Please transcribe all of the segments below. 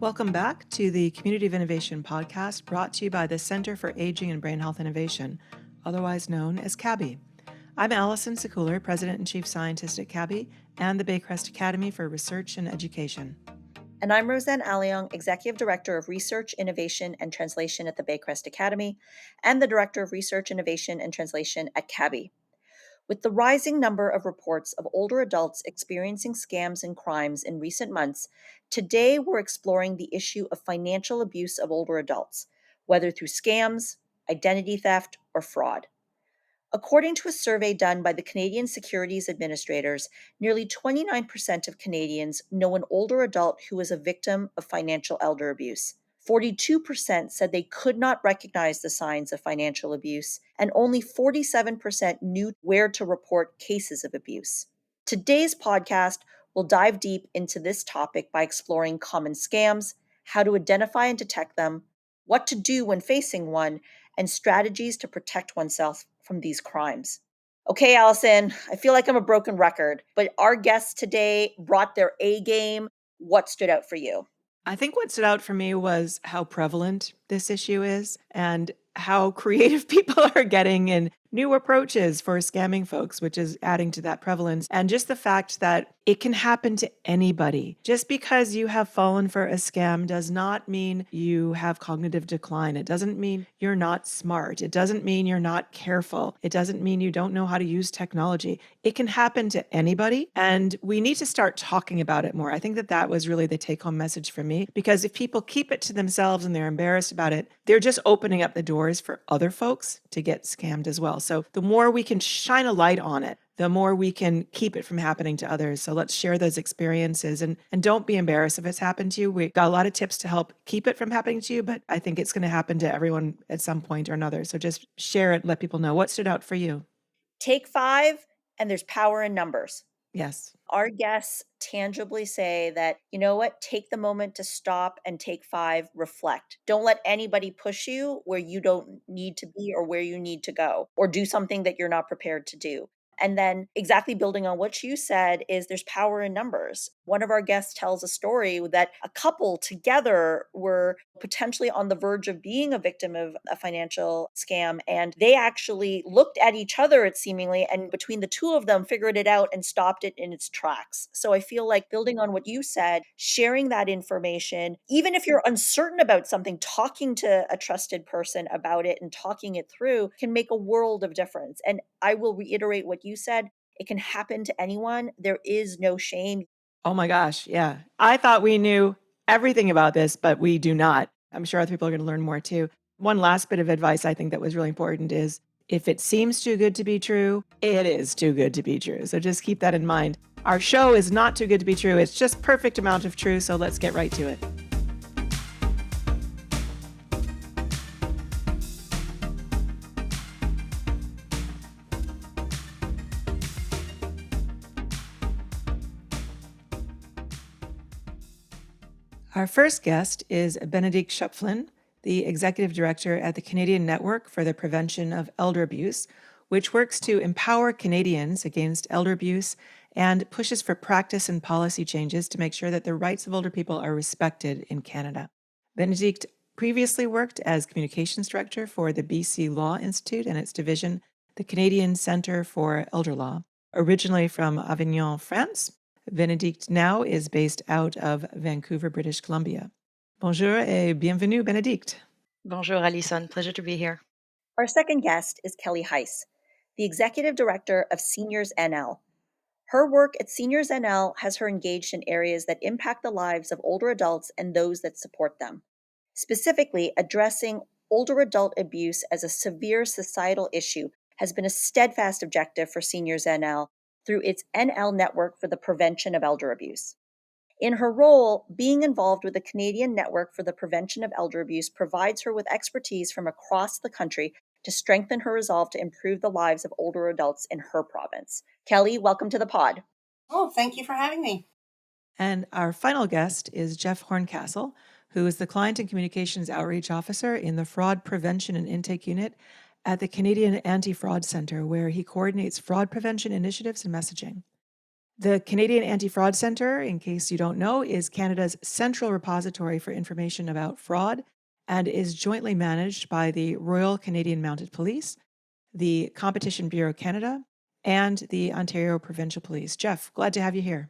Welcome back to the Community of Innovation podcast brought to you by the Center for Aging and Brain Health Innovation, otherwise known as CABHI. I'm Allison, Sekuler, President and Chief Scientist at CABHI and the Baycrest Academy for Research and Education. And I'm Rosanne, Aleong, Executive Director of Research, Innovation, and Translation at the Baycrest Academy and the Director of Research, Innovation, and Translation at CABHI. With the rising number of reports of older adults experiencing scams and crimes in recent months, today we're exploring the issue of financial abuse of older adults, whether through scams, identity theft, or fraud. According to a survey done by the Canadian Securities Administrators, nearly 29% of Canadians know an older adult who is a victim of financial elder abuse. 42% said they could not recognize the signs of financial abuse, and only 47% knew where to report cases of abuse. Today's podcast will dive deep into this topic by exploring common scams, how to identify and detect them, what to do when facing one, and strategies to protect oneself from these crimes. Okay, Allison, I feel like I'm a broken record, but our guests today brought their A game. What stood out for you? I think what stood out for me was how prevalent this issue is and how creative people are getting in new approaches for scamming folks, which is adding to that prevalence. And just the fact that it can happen to anybody. Just because you have fallen for a scam does not mean you have cognitive decline. It doesn't mean you're not smart. It doesn't mean you're not careful. It doesn't mean you don't know how to use technology. It can happen to anybody. And we need to start talking about it more. I think that was really the take-home message for me, because if people keep it to themselves and they're embarrassed about it, they're just opening up the doors for other folks to get scammed as well. So the more we can shine a light on it, the more we can keep it from happening to others. So let's share those experiences and don't be embarrassed if it's happened to you. We got a lot of tips to help keep it from happening to you, but I think it's going to happen to everyone at some point or another. So just share it, let people know. What stood out for you? Take 5, and there's power in numbers. Yes. Our guests tangibly say that, you know what, take the moment to stop and take 5, reflect. Don't let anybody push you where you don't need to be or where you need to go, or do something that you're not prepared to do. And then exactly building on what you said is there's power in numbers. One of our guests tells a story that a couple together were potentially on the verge of being a victim of a financial scam. And they actually looked at each other, it seemingly, and between the two of them figured it out and stopped it in its tracks. So I feel like building on what you said, sharing that information, even if you're uncertain about something, talking to a trusted person about it and talking it through can make a world of difference. And I will reiterate what you said. It can happen to anyone. There is no shame. Oh my gosh. Yeah. I thought we knew everything about this, but we do not. I'm sure other people are going to learn more too. One last bit of advice I think that was really important is if it seems too good to be true, it is too good to be true. So just keep that in mind. Our show is not too good to be true. It's just perfect amount of true. So let's get right to it. Our first guest is Bénédicte Schoepflin, the Executive Director at the Canadian Network for the Prevention of Elder Abuse, which works to empower Canadians against elder abuse and pushes for practice and policy changes to make sure that the rights of older people are respected in Canada. Bénédicte previously worked as Communications Director for the BC Law Institute and its division, the Canadian Centre for Elder Law. Originally from Avignon, France, Bénédicte now is based out of Vancouver, British Columbia. Bonjour et bienvenue, Bénédicte. Bonjour, Allison. Pleasure to be here. Our second guest is Kelly Heisz, the Executive Director of SeniorsNL. Her work at SeniorsNL has her engaged in areas that impact the lives of older adults and those that support them. Specifically, addressing older adult abuse as a severe societal issue has been a steadfast objective for SeniorsNL through its NL Network for the Prevention of Elder Abuse. In her role, being involved with the Canadian Network for the Prevention of Elder Abuse provides her with expertise from across the country to strengthen her resolve to improve the lives of older adults in her province. Kelly, welcome to the pod. Oh, thank you for having me. And our final guest is Jeff Horncastle, who is the Client and Communications Outreach Officer in the Fraud Prevention and Intake Unit at the Canadian Anti-Fraud Centre, where he coordinates fraud prevention initiatives and messaging. The Canadian Anti-Fraud Centre, in case you don't know, is Canada's central repository for information about fraud and is jointly managed by the Royal Canadian Mounted Police, the Competition Bureau Canada, and the Ontario Provincial Police. Jeff, glad to have you here.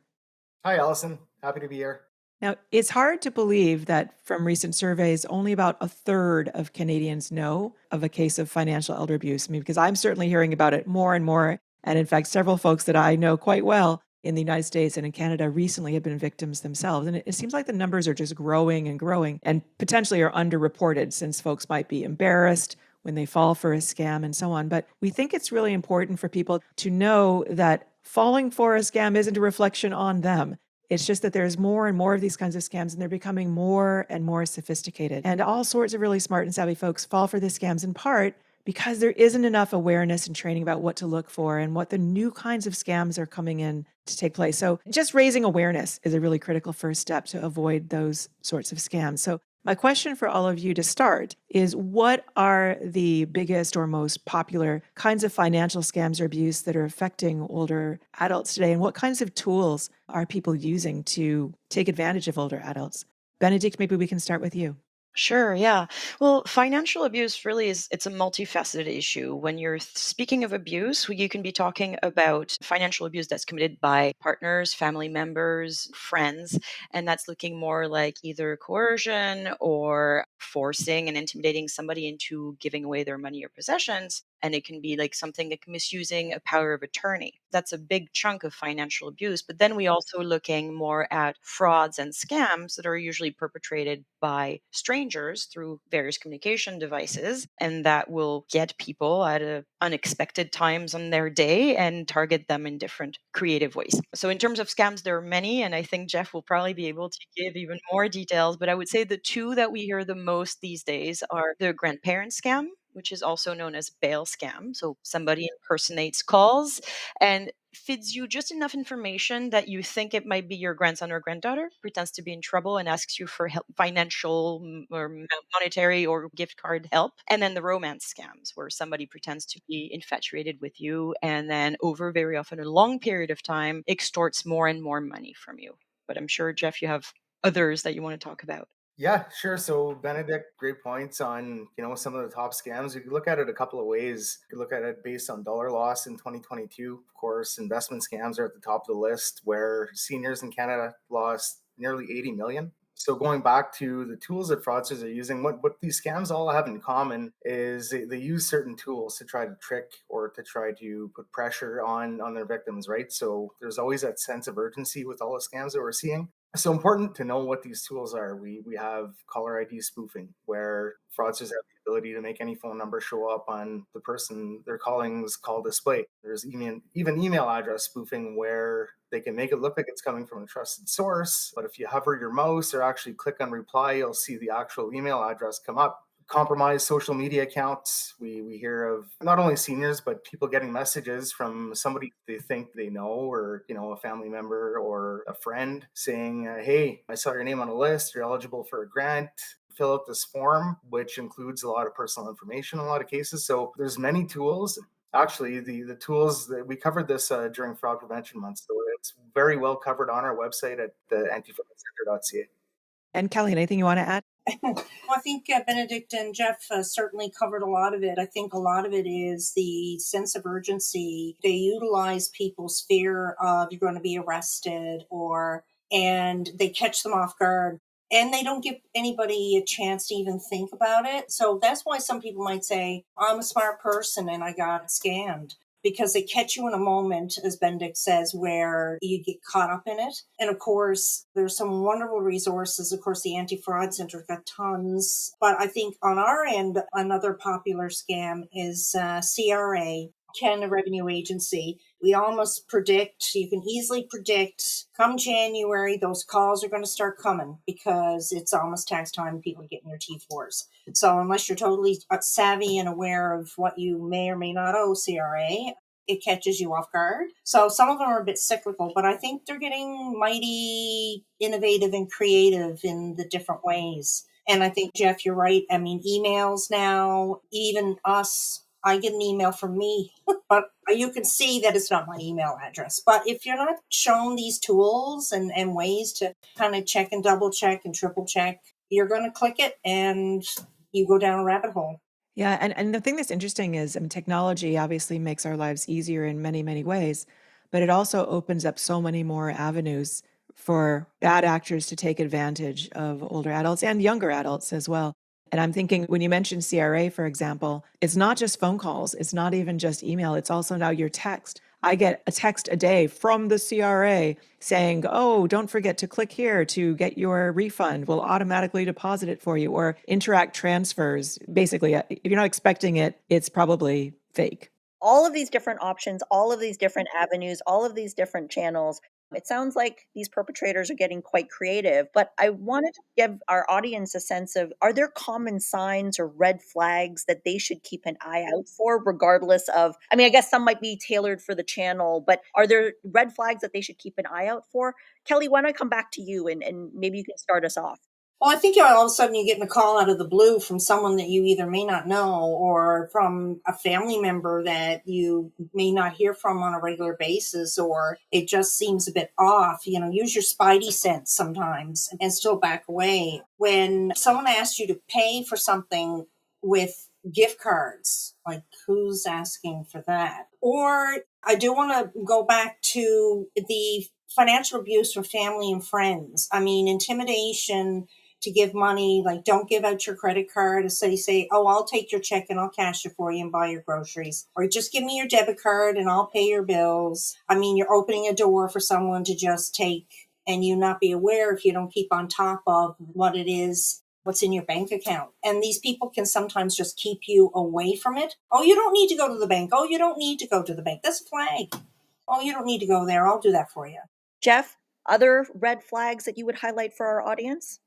Hi, Allison. Happy to be here. Now, it's hard to believe that from recent surveys, only about a third of Canadians know of a case of financial elder abuse. I mean, because I'm certainly hearing about it more and more. And in fact, several folks that I know quite well in the United States and in Canada recently have been victims themselves. And it seems like the numbers are just growing and potentially are underreported since folks might be embarrassed when they fall for a scam and so on. But we think it's really important for people to know that falling for a scam isn't a reflection on them. It's just that there's more and more of these kinds of scams, and they're becoming more and more sophisticated. And all sorts of really smart and savvy folks fall for these scams in part because there isn't enough awareness and training about what to look for and what the new kinds of scams are coming in to take place. So just raising awareness is a really critical first step to avoid those sorts of scams. So my question for all of you to start is, what are the biggest or most popular kinds of financial scams or abuse that are affecting older adults today? And what kinds of tools are people using to take advantage of older adults? Bénédicte, maybe we can start with you. Sure, yeah. Well, financial abuse really it's a multifaceted issue. When you're speaking of abuse, you can be talking about financial abuse that's committed by partners, family members, friends, and that's looking more like either coercion or forcing and intimidating somebody into giving away their money or possessions. And it can be like something like misusing a power of attorney. That's a big chunk of financial abuse. But then we also looking more at frauds and scams that are usually perpetrated by strangers through various communication devices, and that will get people at unexpected times on their day and target them in different creative ways. So in terms of scams, there are many, and I think Jeff will probably be able to give even more details. But I would say the two that we hear the most these days are the grandparent scam, which is also known as bail scam. So somebody impersonates calls and feeds you just enough information that you think it might be your grandson or granddaughter, pretends to be in trouble and asks you for help, financial or monetary or gift card help. And then the romance scams, where somebody pretends to be infatuated with you and then over very often a long period of time extorts more and more money from you. But I'm sure, Jeff, you have others that you want to talk about. Yeah, sure. So Benedict, great points on, some of the top scams. You could look at it a couple of ways. You could look at it based on dollar loss in 2022. Of course, investment scams are at the top of the list, where seniors in Canada lost nearly 80 million. So going back to the tools that fraudsters are using, what these scams all have in common is they use certain tools to try to trick or to try to put pressure on their victims, right? So there's always that sense of urgency with all the scams that we're seeing. So important to know what these tools are. We have caller ID spoofing, where fraudsters have the ability to make any phone number show up on the person they're calling's call display. There's even email address spoofing, where they can make it look like it's coming from a trusted source, but if you hover your mouse or actually click on reply, you'll see the actual email address come up. Compromised social media accounts. We hear of not only seniors, but people getting messages from somebody they think they know, or a family member or a friend, saying, hey, I saw your name on a list, you're eligible for a grant, fill out this form, which includes a lot of personal information in a lot of cases. So there's many tools. Actually, the tools that we covered this during Fraud Prevention Month, so it's very well covered on our website at the antifraudcenter.ca. And Kelly, anything you want to add? I think Benedict and Jeff certainly covered a lot of it. I think a lot of it is the sense of urgency. They utilize people's fear of you're going to be arrested, and they catch them off guard. And they don't give anybody a chance to even think about it. So that's why some people might say, I'm a smart person and I got scammed, because they catch you in a moment, as Benedict says, where you get caught up in it. And of course, there's some wonderful resources. Of course, the Anti-Fraud Center's got tons. But I think on our end, another popular scam is CRA, Canada Revenue Agency. We almost predict, you can easily predict, come January, those calls are going to start coming because it's almost tax time, people are getting their T4s. So unless you're totally savvy and aware of what you may or may not owe CRA, it catches you off guard. So some of them are a bit cyclical, but I think they're getting mighty innovative and creative in the different ways. And I think, Jeff, you're right. I mean, emails now, even us I get an email from me, but you can see that it's not my email address. But if you're not shown these tools and ways to kind of check and double check and triple check, you're going to click it and you go down a rabbit hole. Yeah, and the thing that's interesting is, I mean, technology obviously makes our lives easier in many, many ways, but it also opens up so many more avenues for bad actors to take advantage of older adults and younger adults as well. And I'm thinking when you mentioned CRA, for example, it's not just phone calls, it's not even just email, it's also now your text. I get a text a day from the CRA saying, oh, don't forget to click here to get your refund. We'll automatically deposit it for you, or Interact transfers. Basically, if you're not expecting it, it's probably fake. All of these different options, all of these different avenues, all of these different channels. It sounds like these perpetrators are getting quite creative, but I wanted to give our audience a sense of, are there common signs or red flags that they should keep an eye out for, regardless of, I mean, I guess some might be tailored for the channel, but are there red flags that they should keep an eye out for? Kelly, why don't I come back to you and maybe you can start us off? Well, I think all of a sudden you're getting a call out of the blue from someone that you either may not know or from a family member that you may not hear from on a regular basis, or it just seems a bit off. Use your spidey sense sometimes and still back away. When someone asks you to pay for something with gift cards, like who's asking for that? Or I do want to go back to the financial abuse from family and friends. I mean, intimidation to give money, like don't give out your credit card. So you say, oh, I'll take your check and I'll cash it for you and buy your groceries. Or just give me your debit card and I'll pay your bills. I mean, you're opening a door for someone to just take and you not be aware if you don't keep on top of what it is, what's in your bank account. And these people can sometimes just keep you away from it. Oh, you don't need to go to the bank. Oh, you don't need to go to the bank. That's a flag. Oh, you don't need to go there. I'll do that for you. Jeff, other red flags that you would highlight for our audience?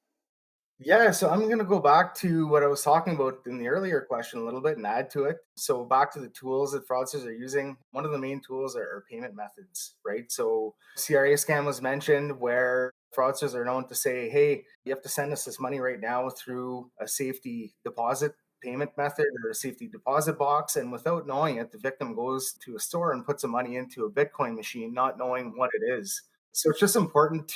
Yeah, so I'm going to go back to what I was talking about in the earlier question a little bit and add to it. So back to the tools that fraudsters are using. One of the main tools are payment methods, right? So CRA scam was mentioned where fraudsters are known to say, hey, you have to send us this money right now through a safety deposit payment method or a safety deposit box. And without knowing it, the victim goes to a store and puts the money into a Bitcoin machine, not knowing what it is. So it's just important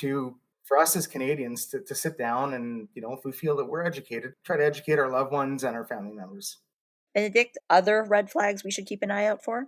for us as Canadians to sit down and, if we feel that we're educated, try to educate our loved ones and our family members. Benedict, other red flags we should keep an eye out for?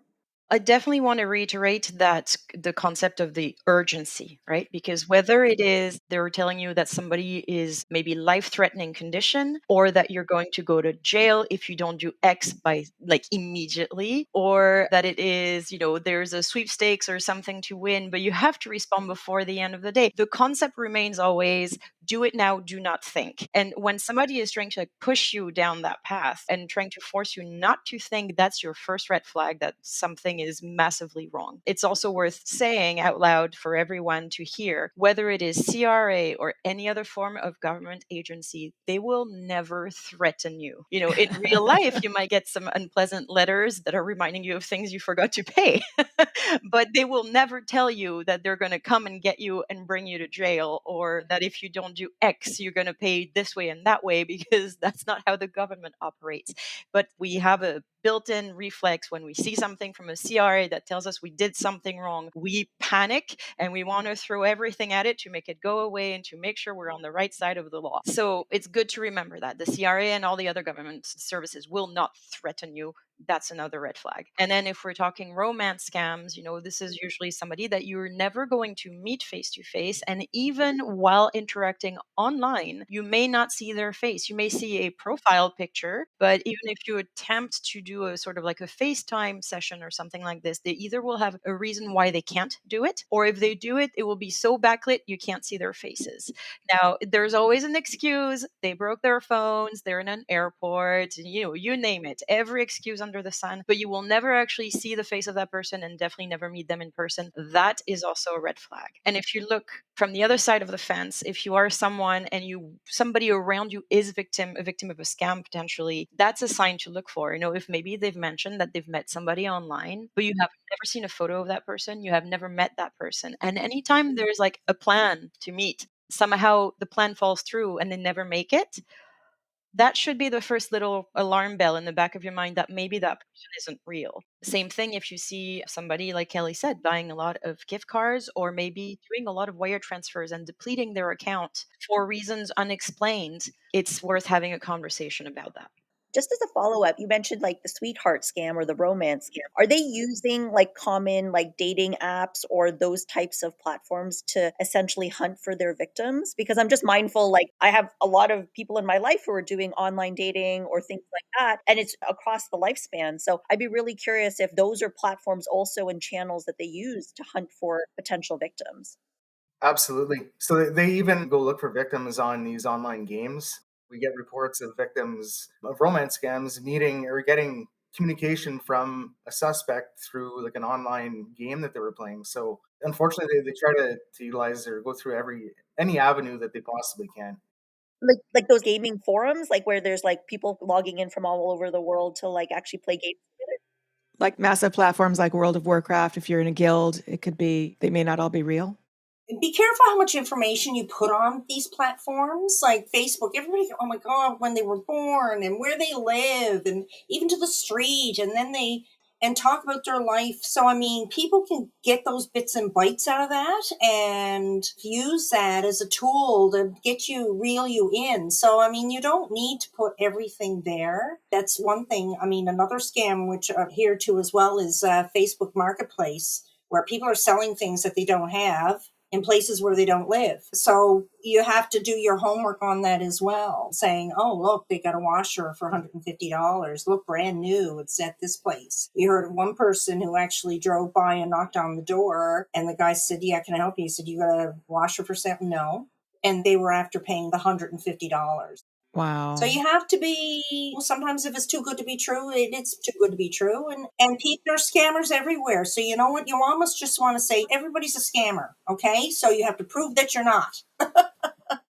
I definitely want to reiterate that the concept of the urgency, right? Because whether it is they're telling you that somebody is maybe life-threatening condition, or that you're going to go to jail if you don't do X by like immediately, or that it is, there's a sweepstakes or something to win, but you have to respond before the end of the day. The concept remains always do it now, do not think. And when somebody is trying to push you down that path and trying to force you not to think, that's your first red flag that something is massively wrong. It's also worth saying out loud for everyone to hear, whether it is CRA or any other form of government agency, they will never threaten you. In real life, you might get some unpleasant letters that are reminding you of things you forgot to pay, but they will never tell you that they're going to come and get you and bring you to jail, or that if you don't do X, you're going to pay this way and that way, because that's not how the government operates. But we have a built-in reflex when we see something from a CRA that tells us we did something wrong. We panic and we want to throw everything at it to make it go away and to make sure we're on the right side of the law. So it's good to remember that the CRA and all the other government services will not threaten you. That's another red flag. And then if we're talking romance scams, this is usually somebody that you're never going to meet face to face. And even while interacting online, you may not see their face. You may see a profile picture, but even if you attempt to do a sort of like a FaceTime session or something like this, they either will have a reason why they can't do it, or if they do it, it will be so backlit you can't see their faces. Now, there's always an excuse. They broke their phones, they're in an airport, you name it, every excuse under the sun, but you will never actually see the face of that person and definitely never meet them in person. That is also a red flag. And if you look from the other side of the fence, if you are someone and somebody around you is a victim of a scam potentially, that's a sign to look for. If maybe they've mentioned that they've met somebody online, but you have never seen a photo of that person, you have never met that person. And anytime there's like a plan to meet, somehow the plan falls through and they never make it, That should be the first little alarm bell in the back of your mind that maybe that person isn't real. Same thing if you see somebody, like Kelly said, buying a lot of gift cards or maybe doing a lot of wire transfers and depleting their account for reasons unexplained. It's worth having a conversation about that. Just as a follow-up, you mentioned like the sweetheart scam or the romance scam. Are they using like common like dating apps or those types of platforms to essentially hunt for their victims? Because I'm just mindful, like I have a lot of people in my life who are doing online dating or things like that, and it's across the lifespan. So I'd be really curious if those are platforms also and channels that they use to hunt for potential victims. Absolutely. So they even go look for victims on these online games. We get reports of victims of romance scams meeting or getting communication from a suspect through like an online game that they were playing. So unfortunately, they try to utilize or go through any avenue that they possibly can. Like those gaming forums, like where there's like people logging in from all over the world to like actually play games together. Like massive platforms like World of Warcraft, if you're in a guild, it could be, they may not all be real. Be careful how much information you put on these platforms like Facebook. Everybody, oh my God, when they were born and where they live and even to the street, and then they and talk about their life. So, I mean, people can get those bits and bytes out of that and use that as a tool to get you, reel you in. So, I mean, you don't need to put everything there. That's one thing. I mean, another scam, which I adhere to as well, is Facebook Marketplace, where people are selling things that they don't have in places where they don't live. So you have to do your homework on that as well, saying, oh, look, they got a washer for $150. Look, brand new. It's at this place. We heard of one person who actually drove by and knocked on the door, and the guy said, yeah, can I help you? He said, you got a washer for sale? No. And they were after paying the $150. So Wow. you have to be, well, sometimes if it's too good to be true, it's too good to be true. And people are scammers everywhere. So you know what? You almost just want to say everybody's a scammer. Okay. So you have to prove that you're not.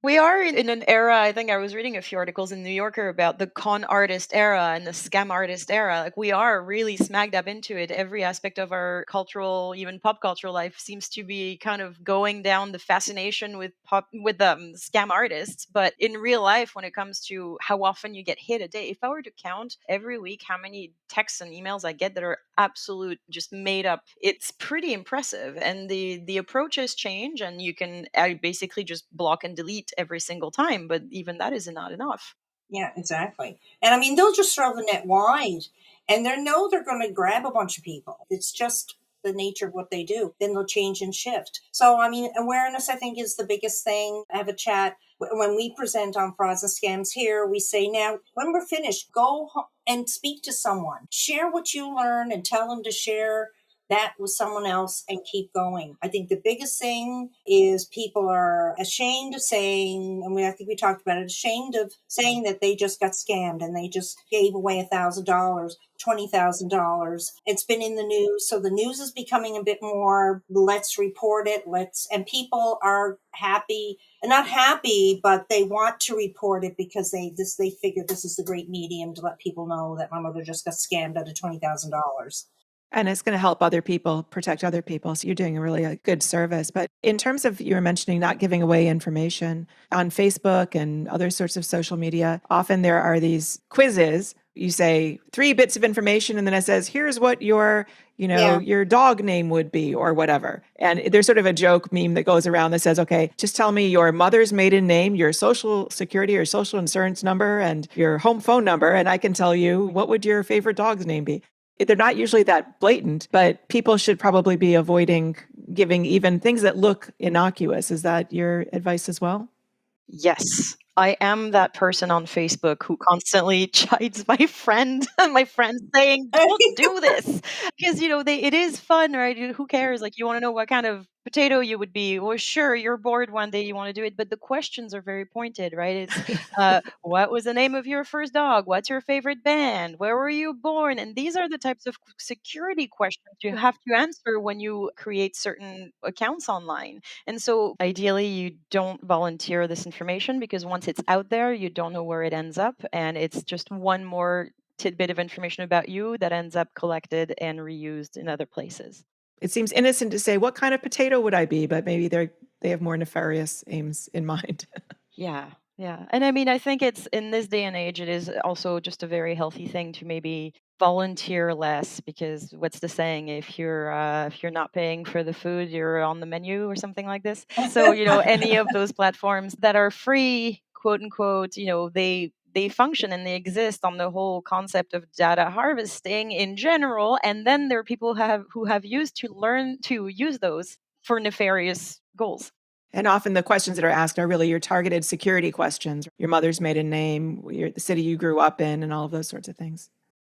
We are in an era, I think I was reading a few articles in New Yorker about the con artist era and the scam artist era. Like we are really smack dab into it. Every aspect of our cultural, even pop cultural life seems to be kind of going down the fascination with scam artists. But in real life, when it comes to how often you get hit a day, if I were to count every week how many texts and emails I get that are absolute just made up, it's pretty impressive. And the approaches change, and you can basically just block and delete every single time, but even that is not enough. Yeah, exactly. And I mean, they'll just throw the net wide and they know they're going to grab a bunch of people. It's just the nature of what they do. Then they'll change and shift. So, I mean, awareness, I think, is the biggest thing. I have a chat when we present on frauds and scams here. We say, now, when we're finished, and speak to someone, share what you learn and tell them to share that with someone else and keep going. I think the biggest thing is people are ashamed of saying, and I think we talked about it, ashamed of saying that they just got scammed and they just gave away $1,000, $20,000. It's been in the news. So the news is becoming a bit more, let's report it. And people are happy, not happy, but they want to report it because they figure this is the great medium to let people know that my mother just got scammed out of $20,000. And it's going to help other people, protect other people. So you're doing a really a good service. But in terms of, you were mentioning not giving away information on Facebook and other sorts of social media, often there are these quizzes. You say 3 bits of information, and then it says, here's what Yeah. your dog name would be or whatever. And there's sort of a joke meme that goes around that says, okay, just tell me your mother's maiden name, your social security or social insurance number, and your home phone number, and I can tell you what would your favorite dog's name be. They're not usually that blatant, but people should probably be avoiding giving even things that look innocuous. Is that your advice as well? Yes. I am that person on Facebook who constantly chides my friend my friend saying, "Don't do this." Because, it is fun, right? Who cares? Like, you wanna know what kind of potato you would be. Well, sure, you're bored one day, you wanna do it, but the questions are very pointed, right? It's, "What was the name of your first dog? What's your favorite band? Where were you born?" And these are the types of security questions you have to answer when you create certain accounts online. And so ideally, you don't volunteer this information because once it's out there, you don't know where it ends up. And it's just one more tidbit of information about you that ends up collected and reused in other places. It seems innocent to say, what kind of potato would I be? But maybe they have more nefarious aims in mind. Yeah. Yeah. And I mean, I think it's in this day and age, it is also just a very healthy thing to maybe volunteer less, because what's the saying? If you're not paying for the food, you're on the menu or something like this. So, any of those platforms that are free, quote unquote, they function and they exist on the whole concept of data harvesting in general. And then there are people who have used to learn to use those for nefarious goals. And often the questions that are asked are really your targeted security questions, your mother's maiden name, the city you grew up in, and all of those sorts of things.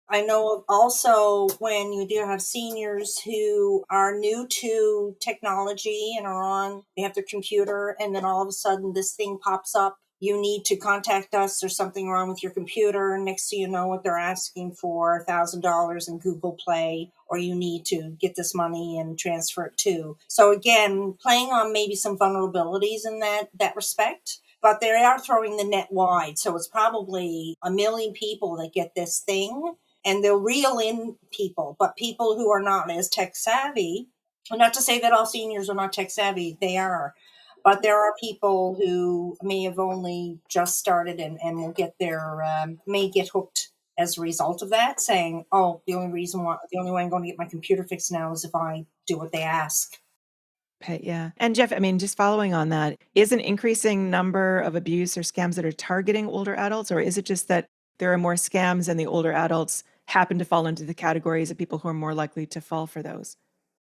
I know of also when you do have seniors who are new to technology and they have their computer, and then all of a sudden this thing pops up. You need to contact us. There's something wrong with your computer. Next thing you know, what they're asking for $1,000 in Google Play, or you need to get this money and transfer it to. So again, playing on maybe some vulnerabilities in that respect. But they are throwing the net wide. So it's probably 1 million people that get this thing, and they'll reel in people, but people who are not as tech savvy, and not to say that all seniors are not tech savvy, they are, but there are people who may have only just started and will get may get hooked as a result of that, saying, oh, the only way I'm going to get my computer fixed now is if I do what they ask. Okay, yeah. And Jeff, I mean, just following on that, is an increasing number of abuse or scams that are targeting older adults, or is it just that there are more scams and the older adults happen to fall into the categories of people who are more likely to fall for those?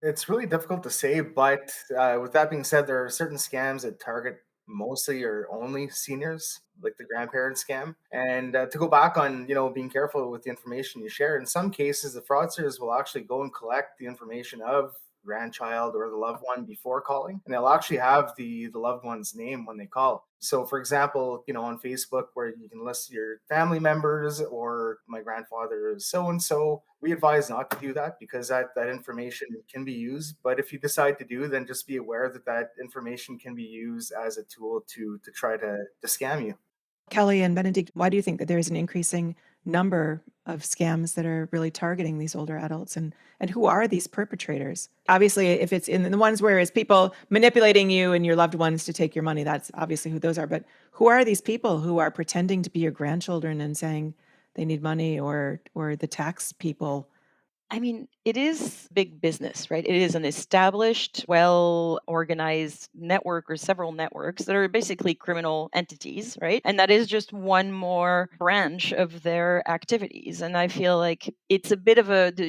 It's really difficult to say, but with that being said, there are certain scams that target mostly or only seniors, like the grandparent scam. And to go back on, being careful with the information you share, in some cases, the fraudsters will actually go and collect the information of grandchild or the loved one before calling, and they'll actually have the loved one's name when they call. So for example, on Facebook, where you can list your family members, or my grandfather is so and so, we advise not to do that because that information can be used. But if you decide to do, then just be aware that information can be used as a tool to try to scam you. Kelly and Benedict, why do you think that there is an increasing number of scams that are really targeting these older adults, and who are these perpetrators? Obviously, if it's in the ones where it's people manipulating you and your loved ones to take your money, that's obviously who those are. But who are these people who are pretending to be your grandchildren and saying they need money, or the tax people? I mean, it is big business, right? It is an established, well organized network or several networks that are basically criminal entities, right? And that is just one more branch of their activities. And I feel like it's a bit of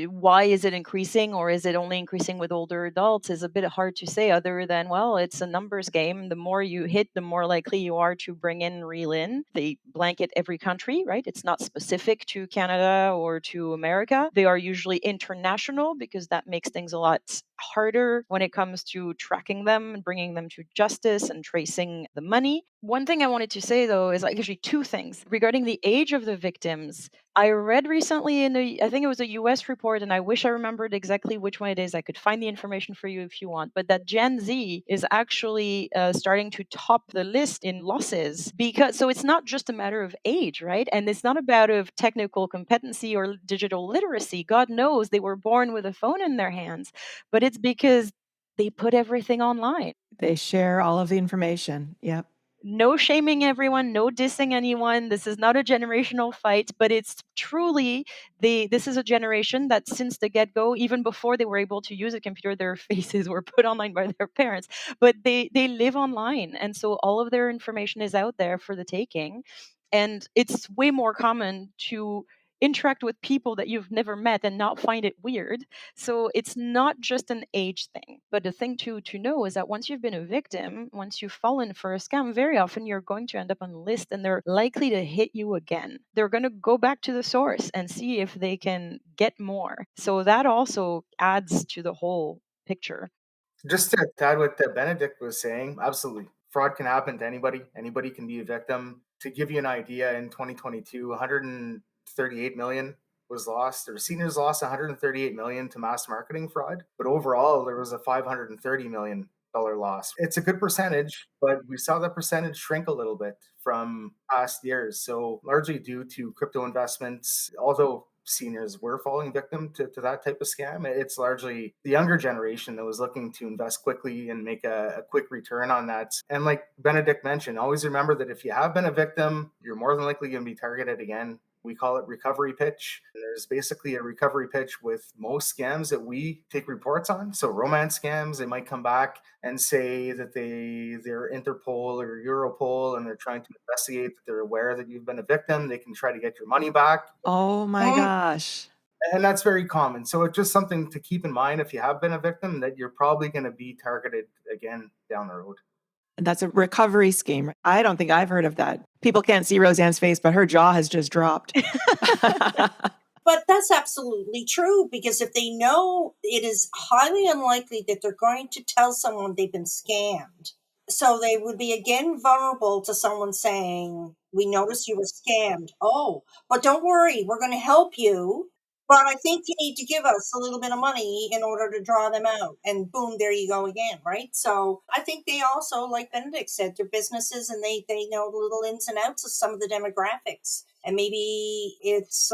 why is it increasing, or is it only increasing with older adults, is a bit hard to say, other than, well, it's a numbers game. The more you hit, the more likely you are to bring in, reel in. They blanket every country, right? It's not specific to Canada or to America. They are usually international, because that makes things a lot harder when it comes to tracking them and bringing them to justice and tracing the money. One thing I wanted to say, though, is actually two things regarding the age of the victims. I read recently I think it was a US report, and I wish I remembered exactly which one it is. I could find the information for you if you want, but that Gen Z is actually starting to top the list in losses, because so it's not just a matter of age, right? And it's not about of technical competency or digital literacy. God knows they were born with a phone in their hands, but it's because they put everything online. They share all of the information. Yep. No shaming everyone, no dissing anyone. This is not a generational fight, but it's truly this is a generation that since the get-go, even before they were able to use a computer, their faces were put online by their parents. But they live online, and so all of their information is out there for the taking. And it's way more common to interact with people that you've never met and not find it weird. So it's not just an age thing. But the thing to know is that once you've been a victim, once you've fallen for a scam, very often you're going to end up on a list, and they're likely to hit you again. They're going to go back to the source and see if they can get more. So that also adds to the whole picture. Just to add what Benedict was saying, absolutely. Fraud can happen to anybody. Anybody can be a victim. To give you an idea, in 2022, 138 million was lost, or seniors lost 138 million to mass marketing fraud. But overall, there was a $530 million loss. It's a good percentage, but we saw that percentage shrink a little bit from past years. So largely due to crypto investments, although seniors were falling victim to that type of scam. It's largely the younger generation that was looking to invest quickly and make a quick return on that. And like Benedict mentioned, always remember that if you have been a victim, you're more than likely going to be targeted again. We call it recovery pitch. And there's basically a recovery pitch with most scams that we take reports on. So romance scams, they might come back and say that they're Interpol or Europol and they're trying to investigate, that they're aware that you've been a victim. They can try to get your money back. Oh my gosh. And that's very common. So it's just something to keep in mind if you have been a victim, that you're probably going to be targeted again down the road. That's a recovery scheme. I don't think I've heard of that. People can't see Roseanne's face, but her jaw has just dropped. But that's absolutely true, because if they know, it is highly unlikely that they're going to tell someone they've been scammed. So they would be again vulnerable to someone saying, we noticed you were scammed. Oh, but don't worry, we're going to help you. But I think you need to give us a little bit of money in order to draw them out. And boom, there you go again, right? So I think they also, like Benedict said, they're businesses and they know the little ins and outs of some of the demographics. And maybe it's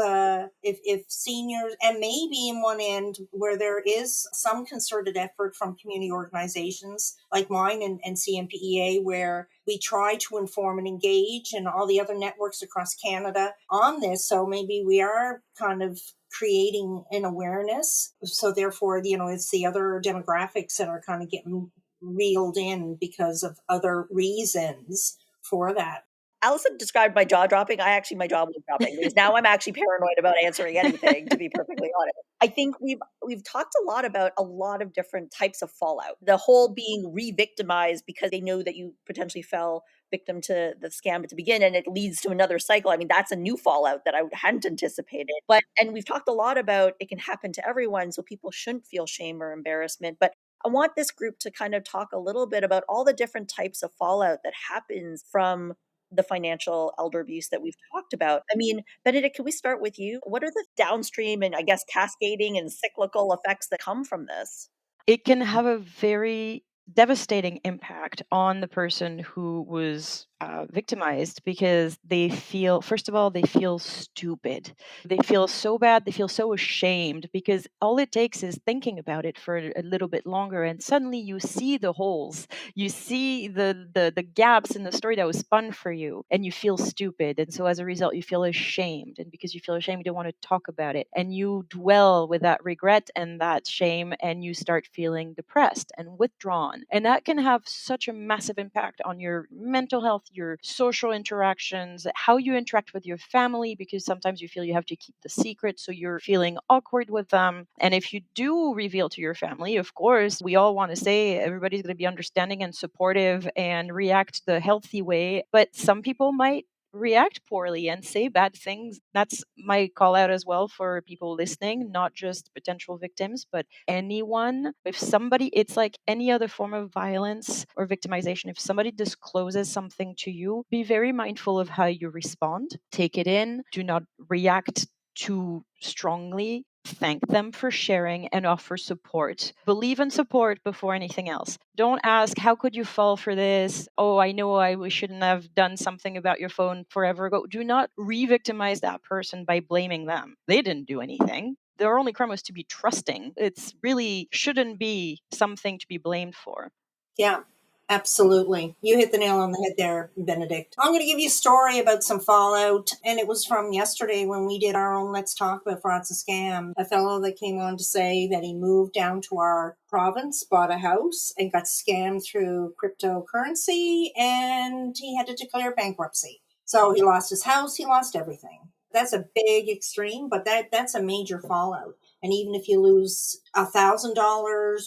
if seniors, and maybe in one end where there is some concerted effort from community organizations like mine and CMPEA, where we try to inform and engage, and all the other networks across Canada on this. So maybe we are kind of creating an awareness. So therefore, it's the other demographics that are kind of getting reeled in because of other reasons for that. Allison described my jaw dropping. My jaw was dropping because now I'm actually paranoid about answering anything, to be perfectly honest. I think we've talked a lot about a lot of different types of fallout. The whole being re-victimized because they know that you potentially fell victim to the scam at the beginning and it leads to another cycle. I mean, that's a new fallout that I hadn't anticipated. And we've talked a lot about it can happen to everyone, so people shouldn't feel shame or embarrassment. But I want this group to kind of talk a little bit about all the different types of fallout that happens from the financial elder abuse that we've talked about. I mean, Benedict, can we start with you? What are the downstream and I guess cascading and cyclical effects that come from this? It can have a very devastating impact on the person who was victimized, because they feel, first of all, they feel stupid. They feel so bad. They feel so ashamed, because all it takes is thinking about it for a little bit longer, and suddenly you see the holes, you see the gaps in the story that was spun for you, and you feel stupid. And so as a result, you feel ashamed, and because you feel ashamed, you don't want to talk about it, and you dwell with that regret and that shame, and you start feeling depressed and withdrawn. And that can have such a massive impact on your mental health, your social interactions, how you interact with your family, because sometimes you feel you have to keep the secret, so you're feeling awkward with them. And if you do reveal to your family, of course, we all want to say everybody's going to be understanding and supportive and react the healthy way, but some people might react poorly and say bad things. That's my call out as well for people listening, not just potential victims, but anyone. If somebody, it's like any other form of violence or victimization. If somebody discloses something to you, be very mindful of how you respond. Take it in. Do not react too strongly. Thank them for sharing and offer support. Believe in support before anything else. Don't ask, how could you fall for this? Oh, I know we shouldn't have done something about your phone forever ago. Do not re-victimize that person by blaming them. They didn't do anything. Their only crime was to be trusting. It's really shouldn't be something to be blamed for. Yeah, absolutely. You hit the nail on the head there, Benedict. I'm going to give you a story about some fallout, and it was from yesterday when we did our own Let's Talk About Frauds and Scams. A fellow that came on to say that he moved down to our province, bought a house, and got scammed through cryptocurrency, and he had to declare bankruptcy. So he lost his house, he lost everything. That's a big extreme, but that's a major fallout. And even if you lose $1,000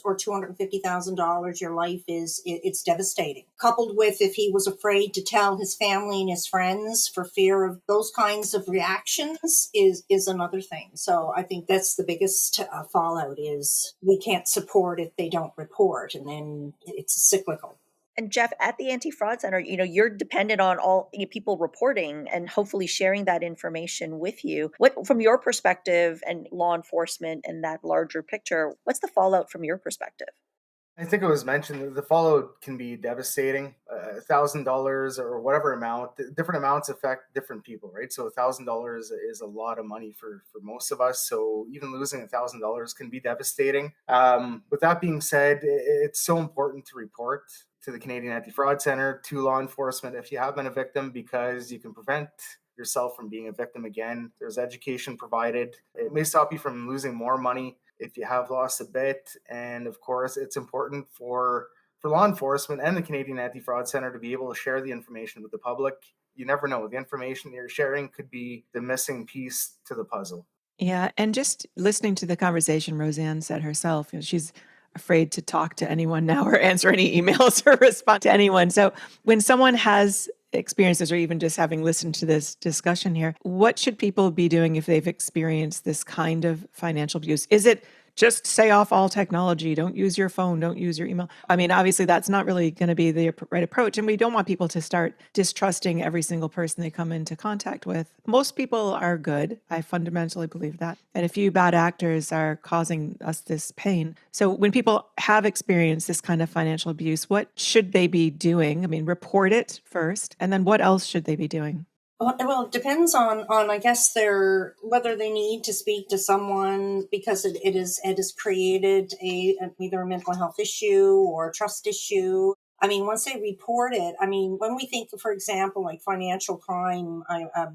or $250,000, your life it's devastating. Coupled with if he was afraid to tell his family and his friends for fear of those kinds of reactions is another thing. So I think that's the biggest fallout is we can't support if they don't report, and then it's cyclical. And Jeff, at the Anti-Fraud Center, you're dependent on all people reporting and hopefully sharing that information with you. What, from your perspective and law enforcement and that larger picture, what's the fallout from your perspective? I think it was mentioned that the fallout can be devastating. $1,000 or whatever amount, different amounts affect different people, right? So $1,000 is a lot of money for most of us. So even losing $1,000 can be devastating. With that being said, it's so important to report to the Canadian Anti-Fraud Centre, to law enforcement if you have been a victim, because you can prevent yourself from being a victim again. There's education provided. It may stop you from losing more money if you have lost a bit. And of course, it's important for law enforcement and the Canadian Anti-Fraud Centre to be able to share the information with the public. You never know. The information you're sharing could be the missing piece to the puzzle. Yeah, and just listening to the conversation, Rosanne said herself, she's afraid to talk to anyone now or answer any emails or respond to anyone. So when someone has experiences, or even just having listened to this discussion here, what should people be doing if they've experienced this kind of financial abuse? Is it just say off all technology, don't use your phone, don't use your email? I mean, obviously that's not really going to be the right approach. And we don't want people to start distrusting every single person they come into contact with. Most people are good. I fundamentally believe that. And a few bad actors are causing us this pain. So when people have experienced this kind of financial abuse, what should they be doing? I mean, report it first. And then what else should they be doing? Well, it depends on I guess their whether they need to speak to someone because it has created either a mental health issue or a trust issue. I mean, once they report it, I mean, when we think, for example, like financial crime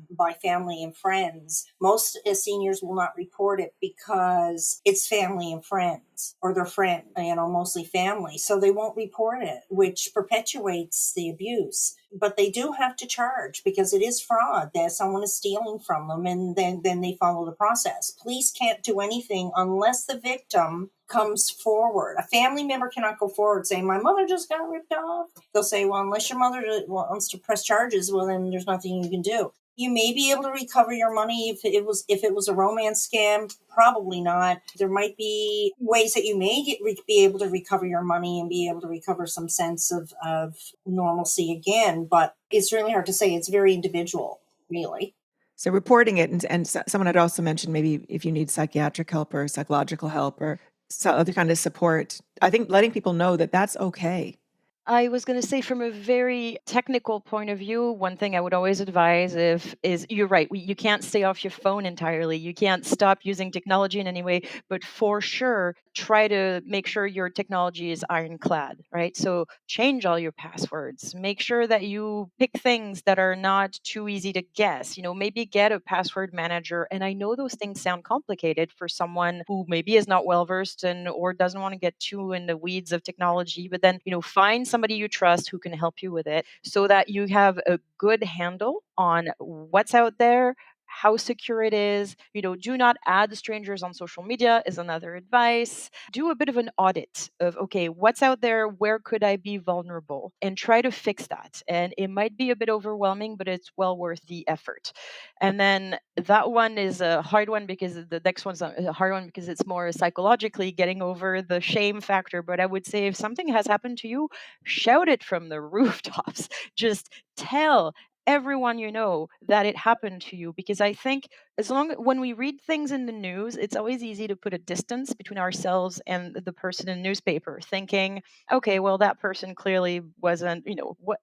by family and friends, most seniors will not report it because it's family and friends or their friend, mostly family. So they won't report it, which perpetuates the abuse. But they do have to charge because it is fraud that someone is stealing from them, and then they follow the process. Police can't do anything unless the victim comes forward. A family member cannot go forward saying, my mother just got ripped off. They'll say, well, unless your mother wants to press charges, well, then there's nothing you can do. You may be able to recover your money if it was a romance scam. Probably not. There might be ways that you may be able to recover your money and be able to recover some sense of normalcy again. But it's really hard to say. It's very individual, really. So reporting it, and someone had also mentioned maybe if you need psychiatric help or psychological help or some other kind of support, I think letting people know that that's okay. I was going to say, from a very technical point of view, one thing I would always advise if is you're right. You can't stay off your phone entirely. You can't stop using technology in any way, but for sure, try to make sure your technology is ironclad, right? So change all your passwords. Make sure that you pick things that are not too easy to guess. Maybe get a password manager. And I know those things sound complicated for someone who maybe is not well versed and or doesn't want to get too in the weeds of technology, but then, find somebody you trust who can help you with it so that you have a good handle on what's out there, how secure it is. Do not add strangers on social media is another advice. Do a bit of an audit of, okay, what's out there? Where could I be vulnerable? And try to fix that. And it might be a bit overwhelming, but it's well worth the effort. And then that one is a hard one because the next one's a hard one because it's more psychologically getting over the shame factor. But I would say if something has happened to you, shout it from the rooftops. Just tell everyone you know that it happened to you, because I think when we read things in the news, it's always easy to put a distance between ourselves and the person in the newspaper, thinking, okay, well, that person clearly wasn't,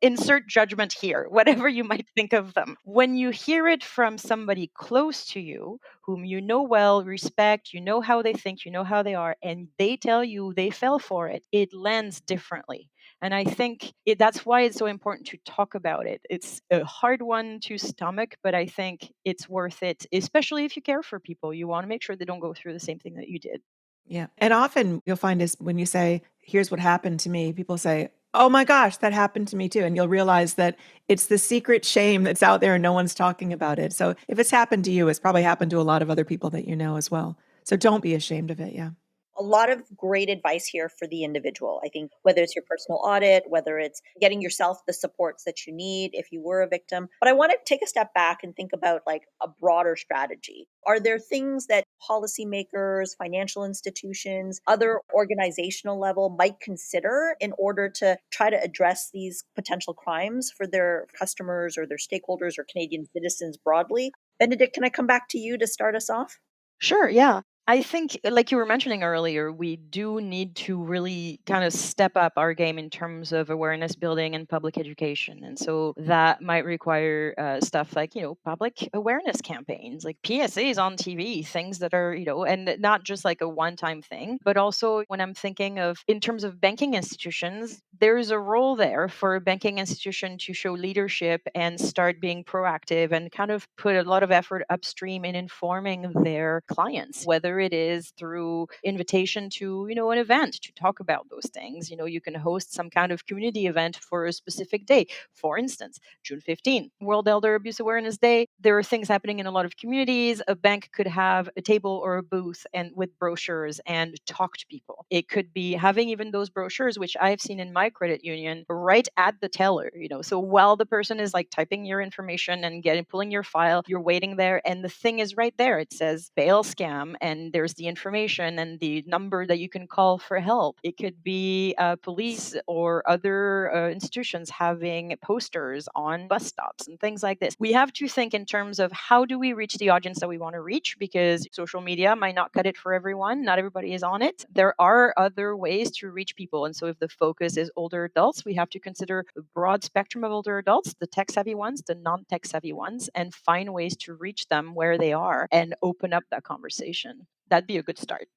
insert judgment here, whatever you might think of them. When you hear it from somebody close to you, whom you know well, respect, you know how they think, you know how they are, and they tell you they fell for it, it lands differently. And I think that's why it's so important to talk about it. It's a hard one to stomach, but I think it's worth it, especially if you care for people. You want to make sure they don't go through the same thing that you did. Yeah. And often you'll find is when you say, here's what happened to me, people say, oh my gosh, that happened to me too. And you'll realize that it's the secret shame that's out there and no one's talking about it. So if it's happened to you, it's probably happened to a lot of other people that you know as well. So don't be ashamed of it. Yeah. A lot of great advice here for the individual. I think whether it's your personal audit, whether it's getting yourself the supports that you need if you were a victim. But I want to take a step back and think about like a broader strategy. Are there things that policymakers, financial institutions, other organizational level might consider in order to try to address these potential crimes for their customers or their stakeholders or Canadian citizens broadly? Benedict, can I come back to you to start us off? Sure, yeah. I think, like you were mentioning earlier, we do need to really kind of step up our game in terms of awareness building and public education. And so that might require stuff like, public awareness campaigns, like PSAs on TV, things that are, and not just like a one time thing, but also when I'm thinking of in terms of banking institutions, there's a role there for a banking institution to show leadership and start being proactive and kind of put a lot of effort upstream in informing their clients, whether it is through invitation to, an event to talk about those things. You can host some kind of community event for a specific day. For instance, June 15th, World Elder Abuse Awareness Day. There are things happening in a lot of communities. A bank could have a table or a booth and with brochures and talk to people. It could be having even those brochures, which I've seen in my credit union, right at the teller. So while the person is like typing your information and pulling your file, you're waiting there, and the thing is right there. It says bail scam, and there's the information and the number that you can call for help. It could be police or other institutions having posters on bus stops and things like this. We have to think in terms of how do we reach the audience that we want to reach, because social media might not cut it for everyone. Not everybody is on it. There are other ways to reach people. And so if the focus is older adults, we have to consider a broad spectrum of older adults, the tech savvy ones, the non-tech savvy ones, and find ways to reach them where they are and open up that conversation. That'd be a good start.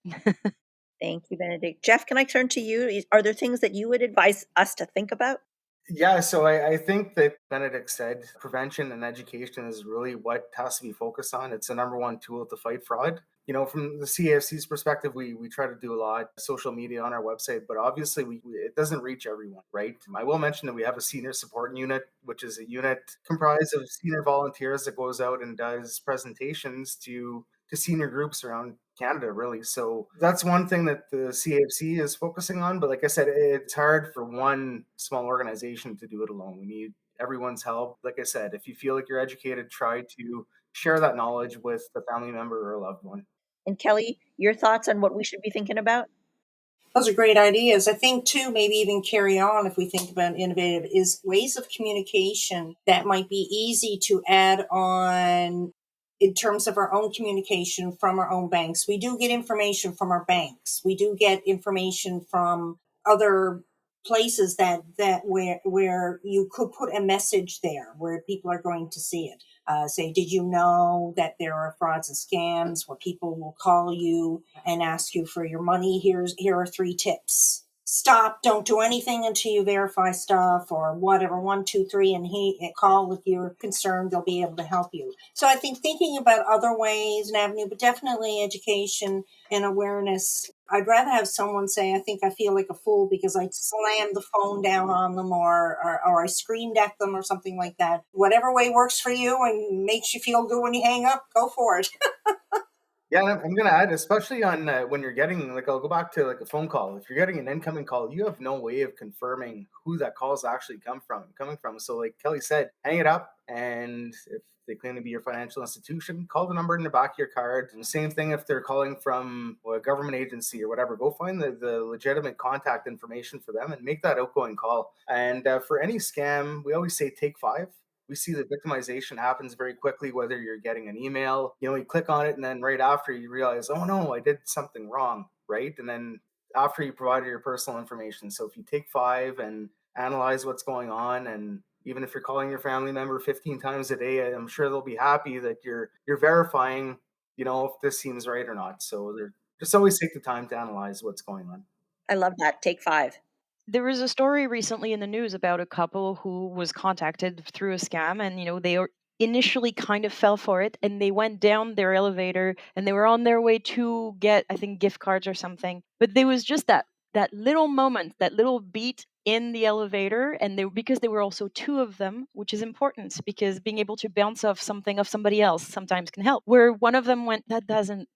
Thank you, Benedict. Jeff, can I turn to you? Are there things that you would advise us to think about? Yeah, so I think that Benedict said prevention and education is really what has to be focused on. It's the number one tool to fight fraud. From the CAFC's perspective, we try to do a lot of social media on our website, but obviously it doesn't reach everyone, right? I will mention that we have a senior support unit, which is a unit comprised of senior volunteers that goes out and does presentations to senior groups around Canada, really. So that's one thing that the CAFC is focusing on. But like I said, it's hard for one small organization to do it alone. We need everyone's help. Like I said, if you feel like you're educated, try to share that knowledge with a family member or a loved one. And Kelly, your thoughts on what we should be thinking about? Those are great ideas. I think, too, maybe even carry on if we think about innovative is ways of communication that might be easy to add on in terms of our own communication from our own banks. We do get information from our banks. We do get information from other places that where you could put a message there where people are going to see it. Say, did you know that there are frauds and scams where people will call you and ask you for your money? Here are 3 tips. Stop, don't do anything until you verify stuff, or whatever, 1, 2, 3, and call if you're concerned, they'll be able to help you. So I think thinking about other ways and avenue, but definitely education and awareness. I'd rather have someone say, I think I feel like a fool because I slammed the phone down on them, or I screamed at them or something like that. Whatever way works for you and makes you feel good when you hang up, go for it. Yeah, and I'm going to add, especially on when you're getting, like, I'll go back to like a phone call. If you're getting an incoming call, you have no way of confirming who that call is actually coming from. So, like Kelly said, hang it up, and if they claim to be your financial institution, call the number in the back of your card. And the same thing if they're calling from a government agency or whatever. Go find the legitimate contact information for them and make that outgoing call. And for any scam, we always say take 5. We see the victimization happens very quickly, whether you're getting an email, you click on it, and then right after you realize, oh no, I did something wrong, right? And then after you provided your personal information. So if you take 5 and analyze what's going on, and even if you're calling your family member 15 times a day, I'm sure they'll be happy that you're verifying, if this seems right or not. So they're just always take the time to analyze what's going on. I love that. Take 5. There was a story recently in the news about a couple who was contacted through a scam, and they initially kind of fell for it, and they went down their elevator and they were on their way to get, I think, gift cards or something. But there was just that little moment, that little beat in the elevator, and because there were also 2 of them, which is important because being able to bounce off something of somebody else sometimes can help. Where one of them went, that doesn't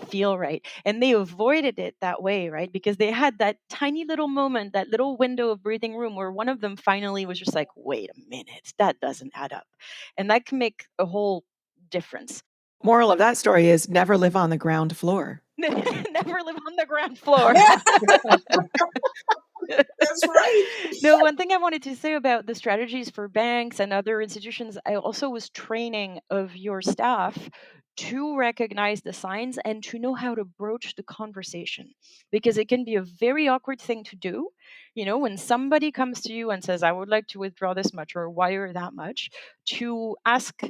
feel right, and they avoided it that way, right? Because they had that tiny little moment, that little window of breathing room where one of them finally was just like, wait a minute, that doesn't add up. And that can make a whole difference. Moral of that story is never live on the ground floor. Never live on the ground floor. That's right. No, one thing I wanted to say about the strategies for banks and other institutions, I also was training of your staff to recognize the signs and to know how to broach the conversation, because it can be a very awkward thing to do. When somebody comes to you and says, I would like to withdraw this much or wire that much, to ask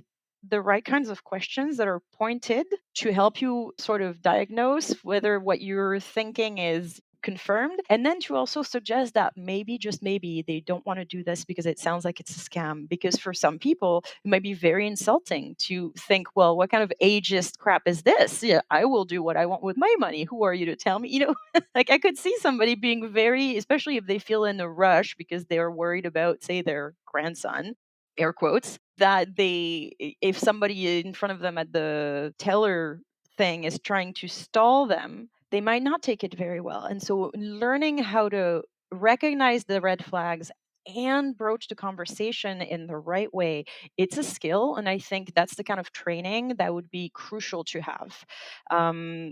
the right kinds of questions that are pointed to help you sort of diagnose whether what you're thinking is confirmed, and then to also suggest that maybe, just maybe, they don't want to do this because it sounds like it's a scam. Because for some people it might be very insulting to think, well, what kind of ageist crap is this? Yeah, I will do what I want with my money. Who are you to tell me? Like, I could see somebody being very, especially if they feel in a rush because they're worried about, say, their grandson, air quotes, that if somebody in front of them at the teller thing is trying to stall them, they might not take it very well. And so learning how to recognize the red flags and broach the conversation in the right way, it's a skill. And I think that's the kind of training that would be crucial to have.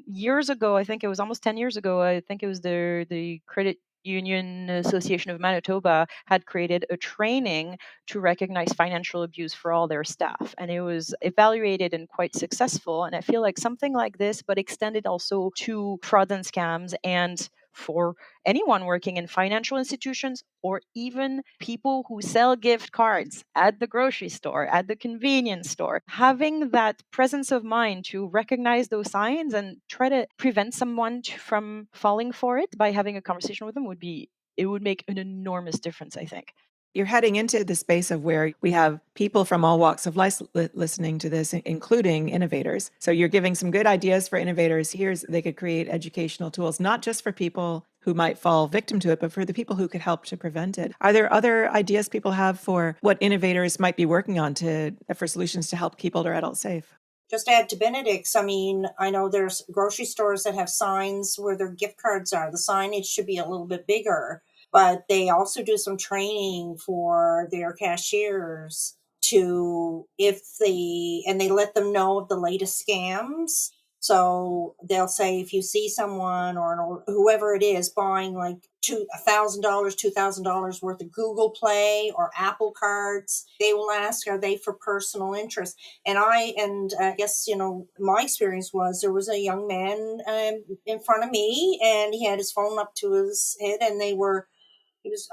Years ago, I think it was almost 10 years ago, I think it was the Credit Union Association of Manitoba had created a training to recognize financial abuse for all their staff. And it was evaluated and quite successful. And I feel like something like this, but extended also to frauds and scams, and for anyone working in financial institutions or even people who sell gift cards at the grocery store, at the convenience store, having that presence of mind to recognize those signs and try to prevent someone from falling for it by having a conversation with them it would make an enormous difference, I think. You're heading into the space of where we have people from all walks of life listening to this, including innovators. So you're giving some good ideas for innovators. They could create educational tools, not just for people who might fall victim to it, but for the people who could help to prevent it. Are there other ideas people have for what innovators might be working on for solutions to help keep older adults safe? Just to add to Benedict's, I know there's grocery stores that have signs where their gift cards are. The signage should be a little bit bigger, but they also do some training for their cashiers and they let them know of the latest scams. So they'll say, if you see someone or whoever it is buying like $1,000, $2,000 worth of Google Play or Apple cards, they will ask, are they for personal interest? And I guess, my experience was there was a young man in front of me, and he had his phone up to his head, and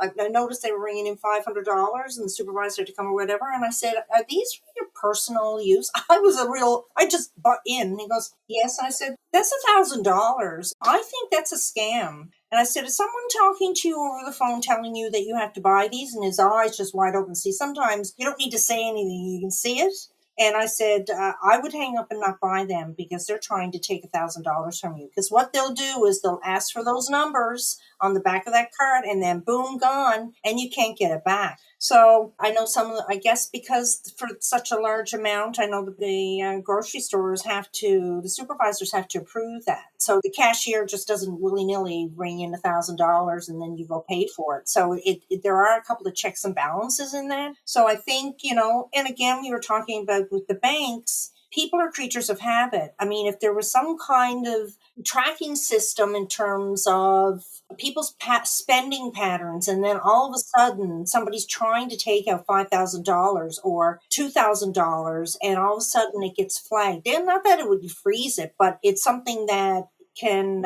I noticed they were ringing in $500, and the supervisor had to come or whatever. And I said, are these for your personal use? I just butt in. And he goes, yes. And I said, that's $1,000. I think that's a scam. And I said, is someone talking to you over the phone telling you that you have to buy these? And his eyes just wide open. See, sometimes you don't need to say anything. You can see it. And I said, I would hang up and not buy them because they're trying to take $1,000 from you. Because what they'll do is they'll ask for those numbers on the back of that card, and then boom, gone, and you can't get it back. So I know I guess because for such a large amount, I know that the grocery stores the supervisors have to approve that. So the cashier just doesn't willy-nilly ring in $1,000 and then you go pay for it. So there are a couple of checks and balances in that. So I think, and again, we were talking about with the banks, people are creatures of habit. If there was some kind of tracking system in terms of people's spending patterns, and then all of a sudden somebody's trying to take out $5,000 or $2,000, and all of a sudden it gets flagged. And not that it would freeze it, but it's something that can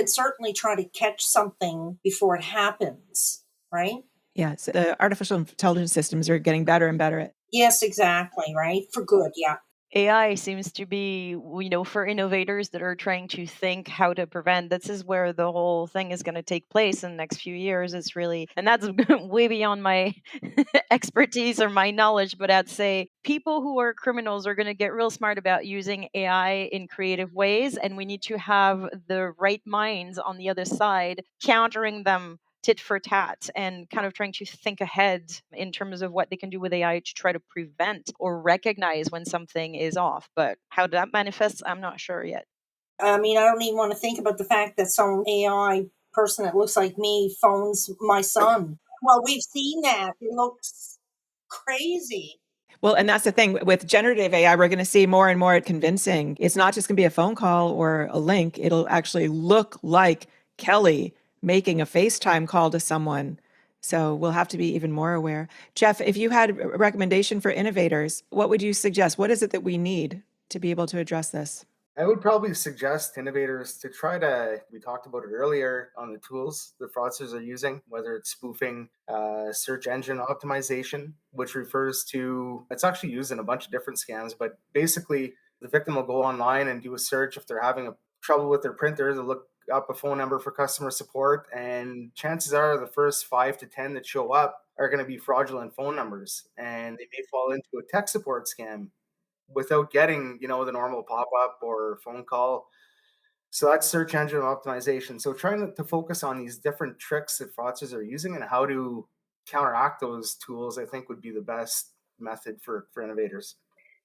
certainly try to catch something before it happens, right? Yeah, so the artificial intelligence systems are getting better and better at. Yes, exactly, right? For good, yeah. AI seems to be, for innovators that are trying to think how to prevent. This is where the whole thing is going to take place in the next few years. It's really, and that's way beyond my expertise or my knowledge, but I'd say people who are criminals are going to get real smart about using AI in creative ways. And we need to have the right minds on the other side countering them tit for tat and kind of trying to think ahead in terms of what they can do with AI to try to prevent or recognize when something is off. But how that manifests, I'm not sure yet. I don't even want to think about the fact that some AI person that looks like me phones my son. Well, we've seen that. It looks crazy. Well, and that's the thing with generative AI, we're going to see more and more convincing. It's not just going to be a phone call or a link. It'll actually look like Kelly making a FaceTime call to someone. So we'll have to be even more aware. Jeff, if you had a recommendation for innovators, what would you suggest? What is it that we need to be able to address this? I would probably suggest innovators to try to, we talked about it earlier on the tools the fraudsters are using, whether it's spoofing, search engine optimization, which refers to, it's actually used in a bunch of different scams, but basically the victim will go online and do a search if they're having trouble with their printer. They'll look up a phone number for customer support, and chances are the first 5 to 10 that show up are going to be fraudulent phone numbers, and they may fall into a tech support scam without getting, the normal pop-up or phone call. So that's search engine optimization. So trying to focus on these different tricks that fraudsters are using and how to counteract those tools, I think would be the best method for innovators.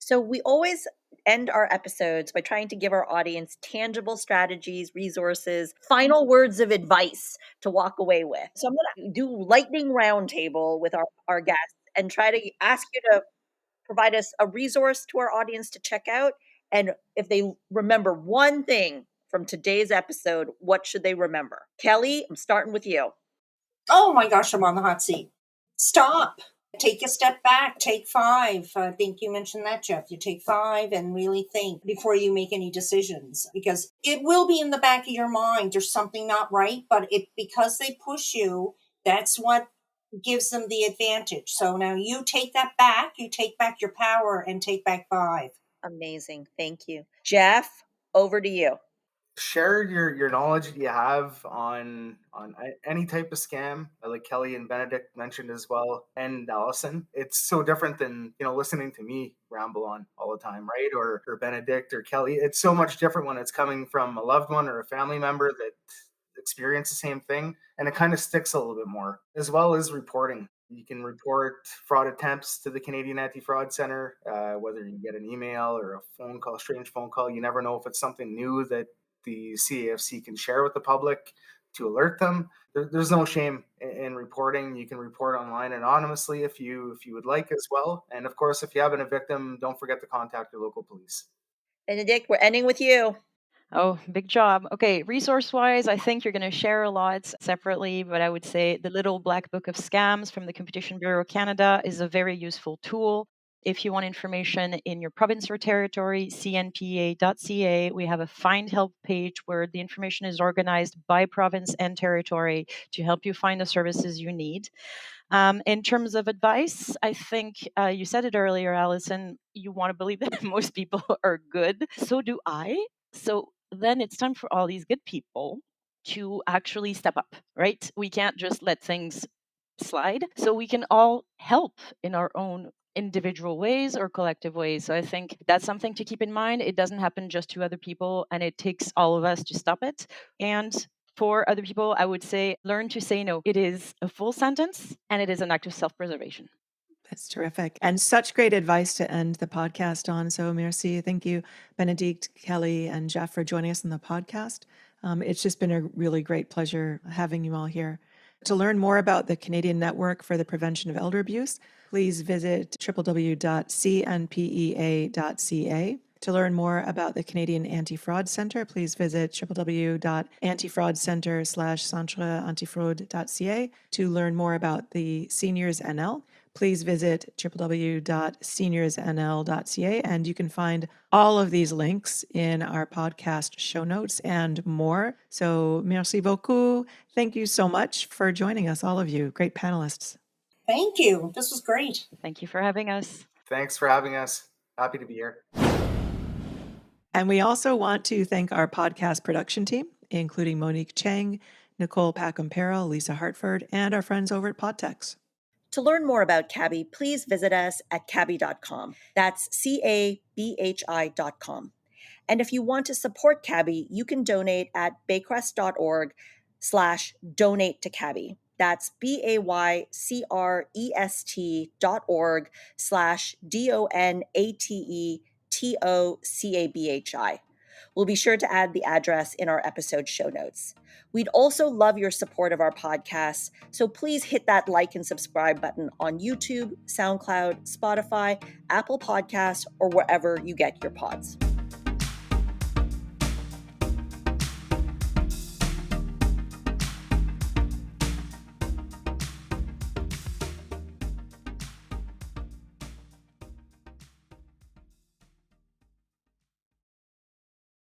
So we always end our episodes by trying to give our audience tangible strategies, resources, final words of advice to walk away with. So I'm going to do lightning roundtable with our guests and try to ask you to provide us a resource to our audience to check out. And if they remember one thing from today's episode, what should they remember? Kelly, I'm starting with you. Oh my gosh, I'm on the hot seat. Stop. Take a step back. Take 5. I think you mentioned that, Jeff. You take 5 and really think before you make any decisions, because it will be in the back of your mind. There's something not right, but because they push you, that's what gives them the advantage. So now you take that back. You take back your power and take back 5. Amazing. Thank you. Jeff, over to you. Share your knowledge that you have on any type of scam, like Kelly and Benedict mentioned as well, and Allison. It's so different than listening to me ramble on all the time, right? Or Benedict or Kelly. It's so much different when it's coming from a loved one or a family member that experience the same thing, and it kind of sticks a little bit more. As well as reporting. You can report fraud attempts to the Canadian Anti-Fraud Centre, whether you get an email or a phone call, strange phone call. You never know if it's something new that the CAFC can share with the public to alert them. There's no shame in reporting. You can report online anonymously if you would like as well. And of course, if you have a victim, don't forget to contact your local police. Benedict, we're ending with you. Oh, big job. Okay, resource wise, I think you're going to share a lot separately, but I would say the Little Black Book of Scams from the Competition Bureau Canada is a very useful tool. If you want information in your province or territory, cnpa.ca, we have a find help page where the information is organized by province and territory to help you find the services you need. In terms of advice, I think you said it earlier, Allison, you want to believe that most people are good. So do I. So then it's time for all these good people to actually step up, right? We can't just let things slide. So we can all help in our own individual ways or collective ways. So I think that's something to keep in mind. It doesn't happen just to other people, and it takes all of us to stop it. And for other people, I would say learn to say no. It is a full sentence and it is an act of self-preservation. That's terrific. And such great advice to end the podcast on. So merci. Thank you, Bénédicte, Kelly, and Jeff for joining us on the podcast. It's just been a really great pleasure having you all here. To learn more about the Canadian Network for the Prevention of Elder Abuse, please visit www.cnpea.ca. To learn more about the Canadian Anti-Fraud Centre, please visit www.antifraudcentre/centreantifraude.ca. To learn more about the SeniorsNL, please visit www.seniorsnl.ca, and you can find all of these links in our podcast show notes and more. So merci beaucoup. Thank you so much for joining us, all of you. Great panelists. Thank you. This was great. Thank you for having us. Thanks for having us. Happy to be here. And we also want to thank our podcast production team, including Monique Chang, Nicole Packham-Perrell, Lisa Hartford, and our friends over at Podtex. To learn more about CABHI, please visit us at cabhi.com. That's CABHI.com. And if you want to support CABHI, you can donate at baycrest.org/donate to CABHI. That's BAYCREST.org/DONATETOCABHI. We'll be sure to add the address in our episode show notes. We'd also love your support of our podcast, so please hit that like and subscribe button on YouTube, SoundCloud, Spotify, Apple Podcasts, or wherever you get your pods.